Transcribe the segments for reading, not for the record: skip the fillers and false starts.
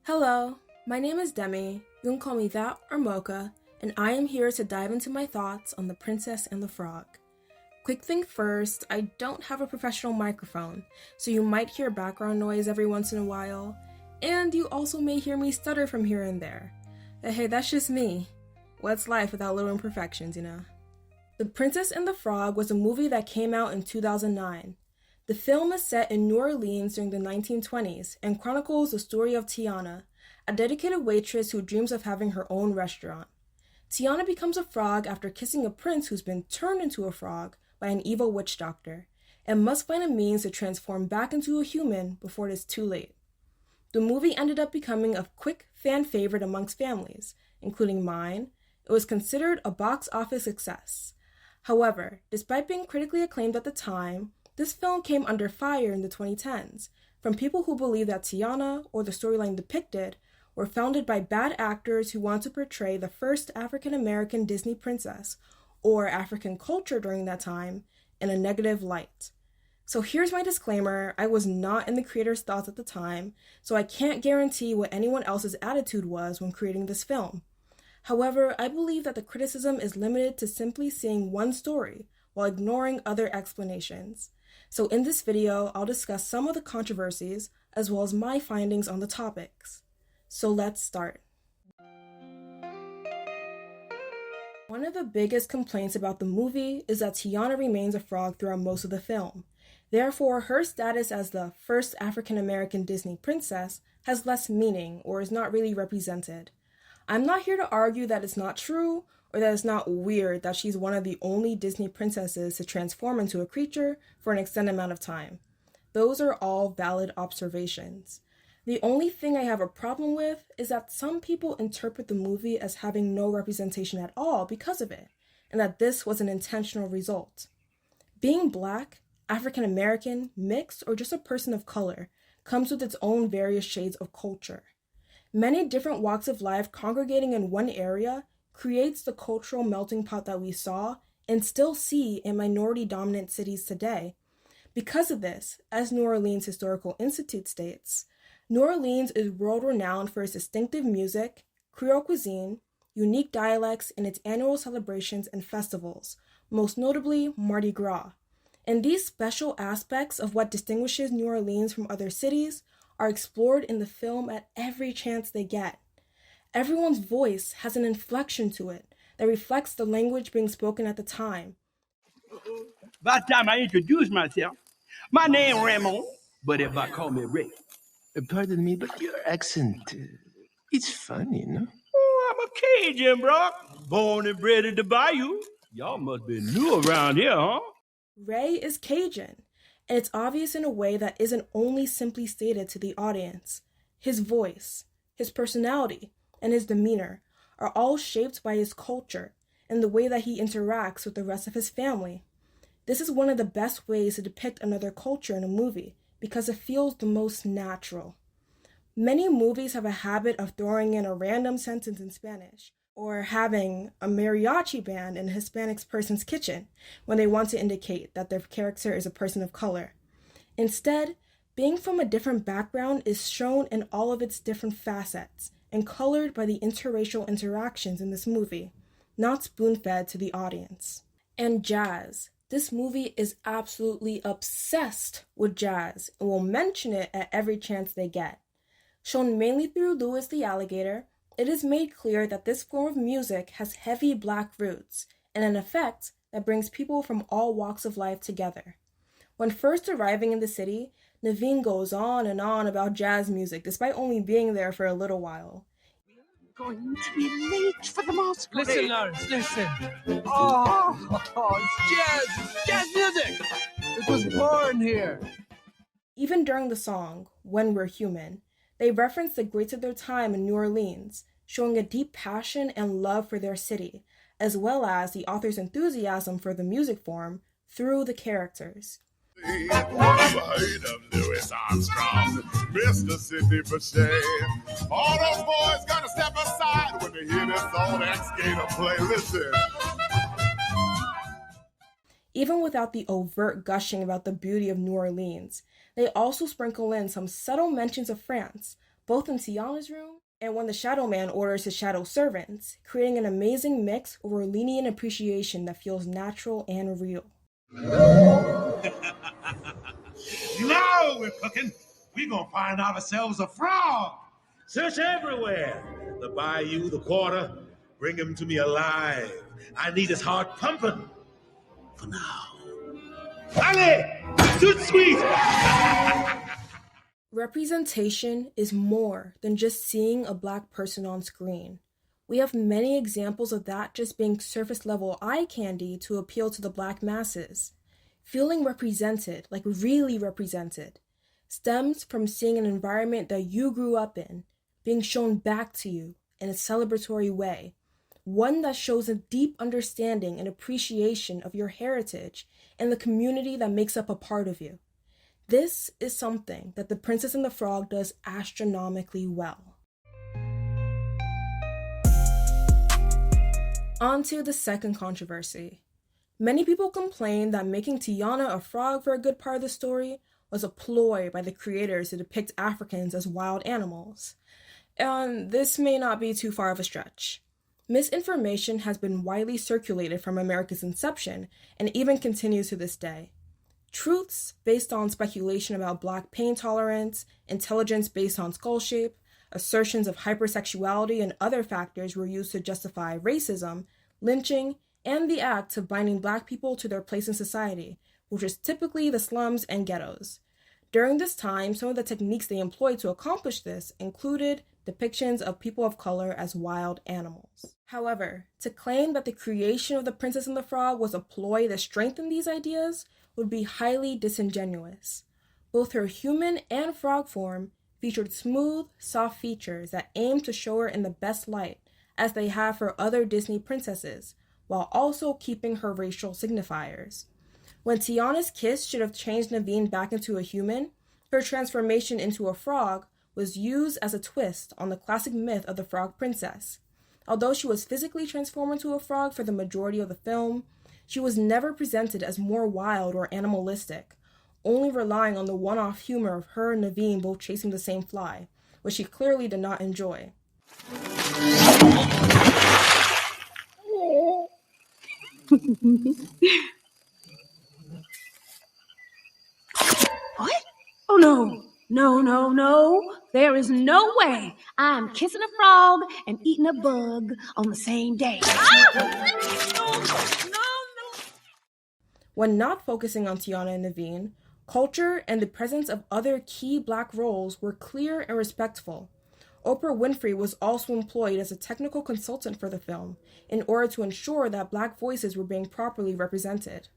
Hello, my name is Demi, you can call me that or Mocha, and I am here to dive into my thoughts on The Princess and the Frog. Quick thing first, I don't have a professional microphone, so you might hear background noise every once in a while, and you also may hear me stutter from here and there. But hey, that's just me. What's life without little imperfections, you know? The Princess and the Frog was a movie that came out in 2009. The film is set in New Orleans during the 1920s and chronicles the story of Tiana, a dedicated waitress who dreams of having her own restaurant. Tiana becomes a frog after kissing a prince who's been turned into a frog by an evil witch doctor, and must find a means to transform back into a human before it is too late. The movie ended up becoming a quick fan favorite amongst families, including mine. It was considered a box office success. However, despite being critically acclaimed at the time, this film came under fire in the 2010s from people who believed that Tiana, or the storyline depicted, were founded by bad actors who wanted to portray the first African American Disney princess, or African culture during that time, in a negative light. So here's my disclaimer, I was not in the creator's thoughts at the time, so I can't guarantee what anyone else's attitude was when creating this film. However, I believe that the criticism is limited to simply seeing one story while ignoring other explanations. So in this video, I'll discuss some of the controversies as well as my findings on the topics. So let's start. One of the biggest complaints about the movie is that Tiana remains a frog throughout most of the film. Therefore, her status as the first African American Disney princess has less meaning or is not really represented. I'm not here to argue that it's not true or that it's not weird that she's one of the only Disney princesses to transform into a creature for an extended amount of time. Those are all valid observations. The only thing I have a problem with is that some people interpret the movie as having no representation at all because of it, and that this was an intentional result. Being Black, African American, mixed, or just a person of color comes with its own various shades of culture. Many different walks of life congregating in one area creates the cultural melting pot that we saw and still see in minority-dominant cities today. Because of this, as New Orleans Historical Institute states, New Orleans is world-renowned for its distinctive music, Creole cuisine, unique dialects, and its annual celebrations and festivals, most notably Mardi Gras. And these special aspects of what distinguishes New Orleans from other cities are explored in the film at every chance they get. Everyone's voice has an inflection to it that reflects the language being spoken at the time. By the time I introduce myself, my name Ramon, but if I call me Ray. Pardon me, but your accent, it's funny, no? Oh, I'm a Cajun, bro. Born and bred in the bayou. Y'all must be new around here, huh? Ray is Cajun, and it's obvious in a way that isn't only simply stated to the audience. His voice, his personality, and his demeanor are all shaped by his culture and the way that he interacts with the rest of his family. This is one of the best ways to depict another culture in a movie because it feels the most natural. Many movies have a habit of throwing in a random sentence in Spanish or having a mariachi band in a Hispanic person's kitchen when they want to indicate that their character is a person of color. Instead, being from a different background is shown in all of its different facets and colored by the interracial interactions in this movie, not spoon-fed to the audience. And jazz. This movie is absolutely obsessed with jazz and will mention it at every chance they get. Shown mainly through Louis the Alligator, it is made clear that this form of music has heavy Black roots and an effect that brings people from all walks of life together. When first arriving in the city, Naveen goes on and on about jazz music despite only being there for a little while. Going to be late for the masquerade. Listen, Lawrence, listen. It's jazz music. It was born here. Even during the song, When We're Human, they reference the greats of their time in New Orleans, showing a deep passion and love for their city, as well as the author's enthusiasm for the music form through the characters. Louis Armstrong, Mr. Sidney Bechet. All those boys gotta step aside when they hear this old ex-skater play. Listen. Even without the overt gushing about the beauty of New Orleans, they also sprinkle in some subtle mentions of France, both in Tiana's room and when the Shadow Man orders his shadow servants, creating an amazing mix over lenient appreciation that feels natural and real. Now we're cooking. We're gonna find ourselves a frog. Search everywhere. The bayou, the quarter. Bring him to me alive. I need his heart pumping. For now. Ali! Too sweet! Representation is more than just seeing a Black person on screen. We have many examples of that just being surface level eye candy to appeal to the Black masses. Feeling represented, like really represented, stems from seeing an environment that you grew up in being shown back to you in a celebratory way, one that shows a deep understanding and appreciation of your heritage and the community that makes up a part of you. This is something that The Princess and the Frog does astronomically well. On to the second controversy. Many people complain that making Tiana a frog for a good part of the story was a ploy by the creators to depict Africans as wild animals. And this may not be too far of a stretch. Misinformation has been widely circulated from America's inception and even continues to this day. Truths based on speculation about Black pain tolerance, intelligence based on skull shape, assertions of hypersexuality and other factors were used to justify racism, lynching, and the act of binding Black people to their place in society, which is typically the slums and ghettos. During this time, some of the techniques they employed to accomplish this included depictions of people of color as wild animals. However, to claim that the creation of The Princess and the Frog was a ploy to strengthen these ideas would be highly disingenuous. Both her human and frog form featured smooth, soft features that aimed to show her in the best light, as they have for other Disney princesses, while also keeping her racial signifiers. When Tiana's kiss should have changed Naveen back into a human, her transformation into a frog was used as a twist on the classic myth of the frog princess. Although she was physically transformed into a frog for the majority of the film, she was never presented as more wild or animalistic, only relying on the one-off humor of her and Naveen both chasing the same fly, which she clearly did not enjoy. What? Oh, no. No. There is no way I'm kissing a frog and eating a bug on the same day. When not focusing on Tiana and Naveen, culture and the presence of other key Black roles were clear and respectful. Oprah Winfrey was also employed as a technical consultant for the film in order to ensure that Black voices were being properly represented.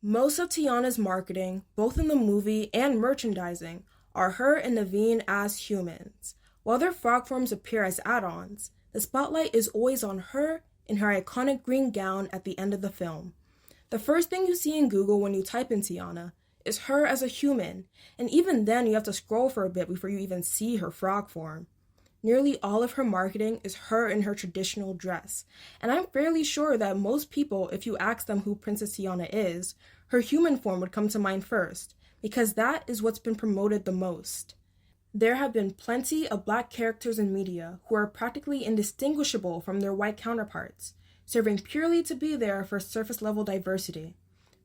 Most of Tiana's marketing, both in the movie and merchandising, are her and Naveen as humans. While their frog forms appear as add-ons, the spotlight is always on her in her iconic green gown at the end of the film. The first thing you see in Google when you type in Tiana is her as a human, and even then you have to scroll for a bit before you even see her frog form. Nearly all of her marketing is her in her traditional dress, and I'm fairly sure that most people, if you ask them who Princess Tiana is, her human form would come to mind first, because that is what's been promoted the most. There have been plenty of Black characters in media who are practically indistinguishable from their white counterparts, serving purely to be there for surface-level diversity.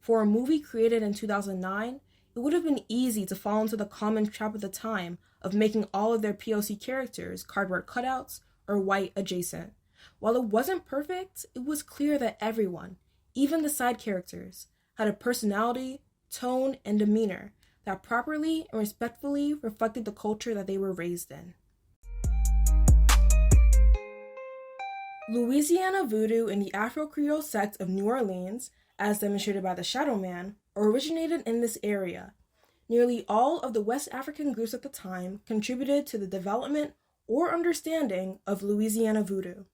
For a movie created in 2009, it would have been easy to fall into the common trap of the time of making all of their POC characters cardboard cutouts or white adjacent. While it wasn't perfect, it was clear that everyone, even the side characters, had a personality, tone, and demeanor that properly and respectfully reflected the culture that they were raised in. Louisiana voodoo and the Afro-Creole sect of New Orleans, as demonstrated by the Shadow Man, originated in this area. Nearly all of the West African groups at the time contributed to the development or understanding of Louisiana voodoo.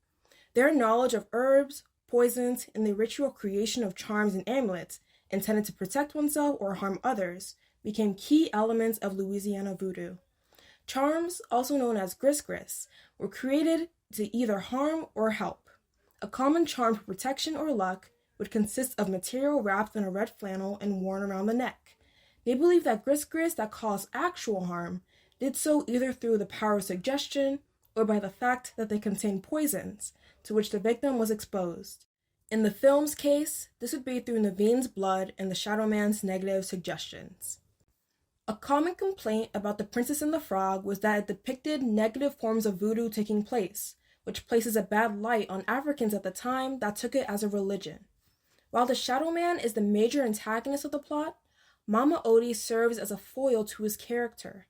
Their knowledge of herbs, poisons, and the ritual creation of charms and amulets intended to protect oneself or harm others became key elements of Louisiana voodoo. Charms, also known as gris-gris, were created to either harm or help. A common charm for protection or luck would consist of material wrapped in a red flannel and worn around the neck. They believed that gris-gris that caused actual harm did so either through the power of suggestion or by the fact that they contained poisons to which the victim was exposed. In the film's case, this would be through Naveen's blood and the Shadow Man's negative suggestions. A common complaint about The Princess and the Frog was that it depicted negative forms of voodoo taking place, which places a bad light on Africans at the time that took it as a religion. While the Shadow Man is the major antagonist of the plot, Mama Odie serves as a foil to his character.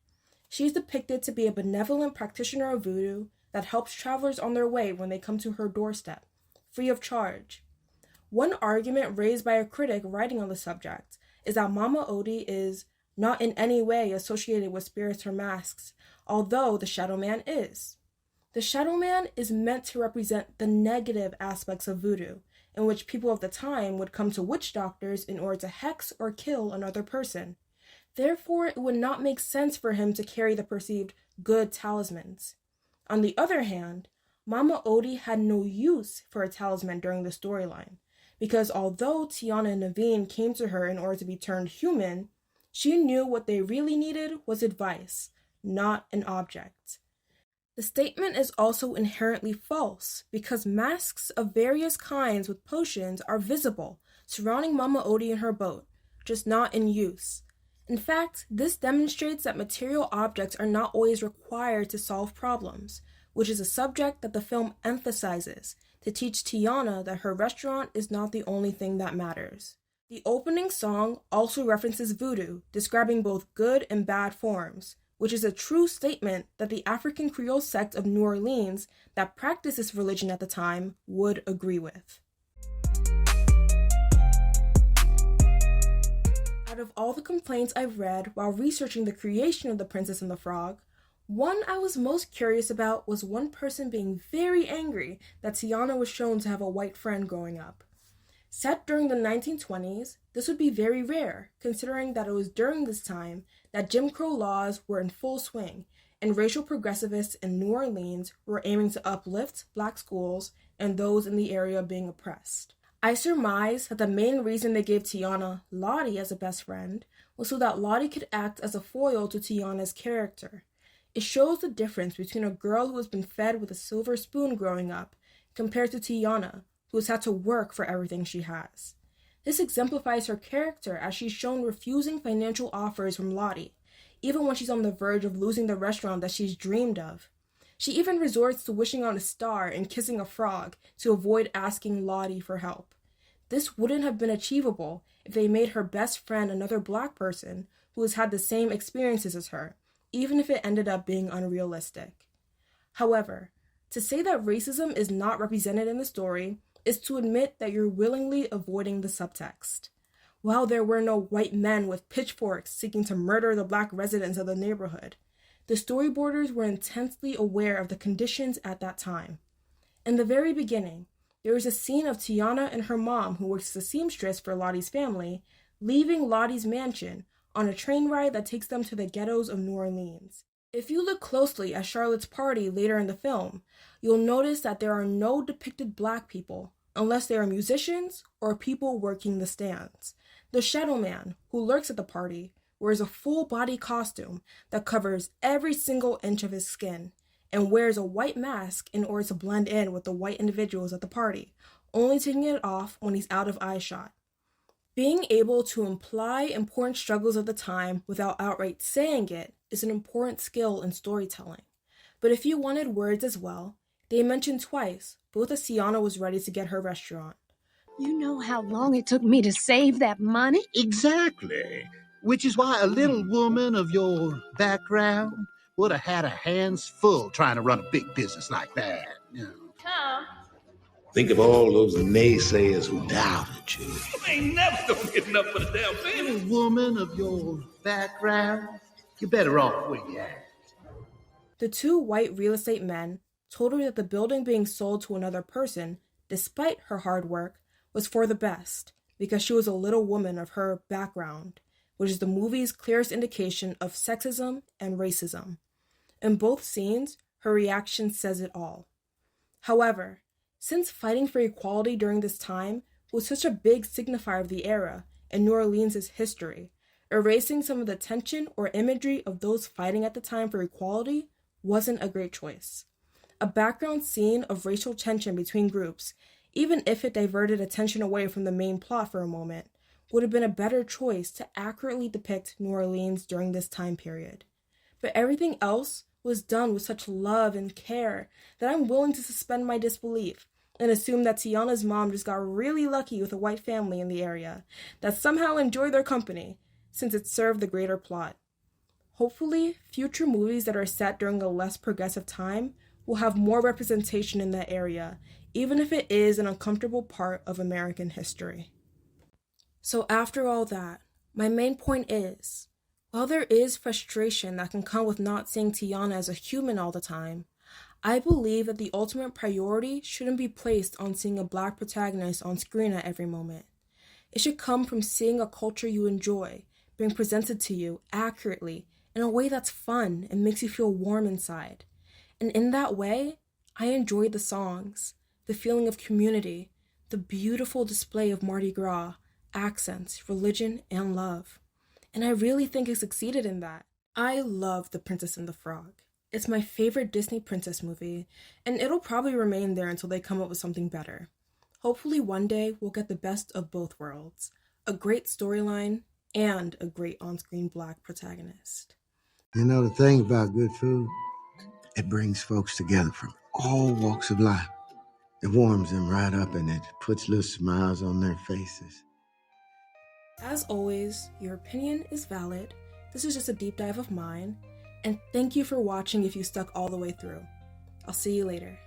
She is depicted to be a benevolent practitioner of voodoo that helps travelers on their way when they come to her doorstep, free of charge. One argument raised by a critic writing on the subject is that Mama Odie is not in any way associated with spirits or masks, although the Shadow Man is. The Shadow Man is meant to represent the negative aspects of voodoo, in which people of the time would come to witch doctors in order to hex or kill another person. Therefore, it would not make sense for him to carry the perceived good talismans. On the other hand, Mama Odie had no use for a talisman during the storyline, because although Tiana and Naveen came to her in order to be turned human, she knew what they really needed was advice, not an object. The statement is also inherently false, because masks of various kinds with potions are visible, surrounding Mama Odie in her boat, just not in use. In fact, this demonstrates that material objects are not always required to solve problems, which is a subject that the film emphasizes to teach Tiana that her restaurant is not the only thing that matters. The opening song also references voodoo, describing both good and bad forms, which is a true statement that the African Creole sect of New Orleans that practiced this religion at the time would agree with. Out of all the complaints I've read while researching the creation of The Princess and the Frog, one I was most curious about was one person being very angry that Tiana was shown to have a white friend growing up. Set during the 1920s, this would be very rare, considering that it was during this time that Jim Crow laws were in full swing, and racial progressivists in New Orleans were aiming to uplift Black schools and those in the area being oppressed. I surmise that the main reason they gave Tiana Lottie as a best friend was so that Lottie could act as a foil to Tiana's character. It shows the difference between a girl who has been fed with a silver spoon growing up compared to Tiana, who has had to work for everything she has. This exemplifies her character as she's shown refusing financial offers from Lottie, even when she's on the verge of losing the restaurant that she's dreamed of. She even resorts to wishing on a star and kissing a frog to avoid asking Lottie for help. This wouldn't have been achievable if they made her best friend another Black person who has had the same experiences as her, even if it ended up being unrealistic. However, to say that racism is not represented in the story is to admit that you're willingly avoiding the subtext. While there were no white men with pitchforks seeking to murder the Black residents of the neighborhood, the storyboarders were intensely aware of the conditions at that time. In the very beginning, there is a scene of Tiana and her mom, who works as a seamstress for Lottie's family, leaving Lottie's mansion on a train ride that takes them to the ghettos of New Orleans. If you look closely at Charlotte's party later in the film, you'll notice that there are no depicted Black people, unless they are musicians or people working the stands. The Shadow Man, who lurks at the party, wears a full-body costume that covers every single inch of his skin, and wears a white mask in order to blend in with the white individuals at the party, only taking it off when he's out of eyeshot. Being able to imply important struggles of the time without outright saying it is an important skill in storytelling. But if you wanted words as well, they mentioned twice, both as Tiana was ready to get her restaurant. You know how long it took me to save that money? Exactly. Which is why a little woman of your background would have had her hands full trying to run a big business like that. You know. Think of all those naysayers who doubted you. I ain't never gonna get enough for the damn thing. Little woman of your background, you're better off where you at. The two white real estate men told her that the building being sold to another person, despite her hard work, was for the best, because she was a little woman of her background, which is the movie's clearest indication of sexism and racism. In both scenes, her reaction says it all. However, since fighting for equality during this time was such a big signifier of the era and New Orleans' history, Erasing some of the tension or imagery of those fighting at the time for equality wasn't a great choice. A background scene of racial tension between groups, even if it diverted attention away from the main plot for a moment, would have been a better choice to accurately depict New Orleans during this time period. But everything else was done with such love and care that I'm willing to suspend my disbelief and assume that Tiana's mom just got really lucky with a white family in the area that somehow enjoyed their company, since it served the greater plot. Hopefully, future movies that are set during a less progressive time will have more representation in that area, even if it is an uncomfortable part of American history. So after all that, my main point is, while there is frustration that can come with not seeing Tiana as a human all the time, I believe that the ultimate priority shouldn't be placed on seeing a Black protagonist on screen at every moment. It should come from seeing a culture you enjoy being presented to you accurately in a way that's fun and makes you feel warm inside. And in that way, I enjoyed the songs, the feeling of community, the beautiful display of Mardi Gras, accents, religion, and love. And I really think it succeeded in that. I love The Princess and the Frog. It's my favorite Disney princess movie, and it'll probably remain there until they come up with something better. Hopefully one day we'll get the best of both worlds, a great storyline and a great on-screen Black protagonist. You know the thing about good food? It brings folks together from all walks of life. It warms them right up and it puts little smiles on their faces. As always, your opinion is valid. This is just a deep dive of mine. And thank you for watching if you stuck all the way through. I'll see you later.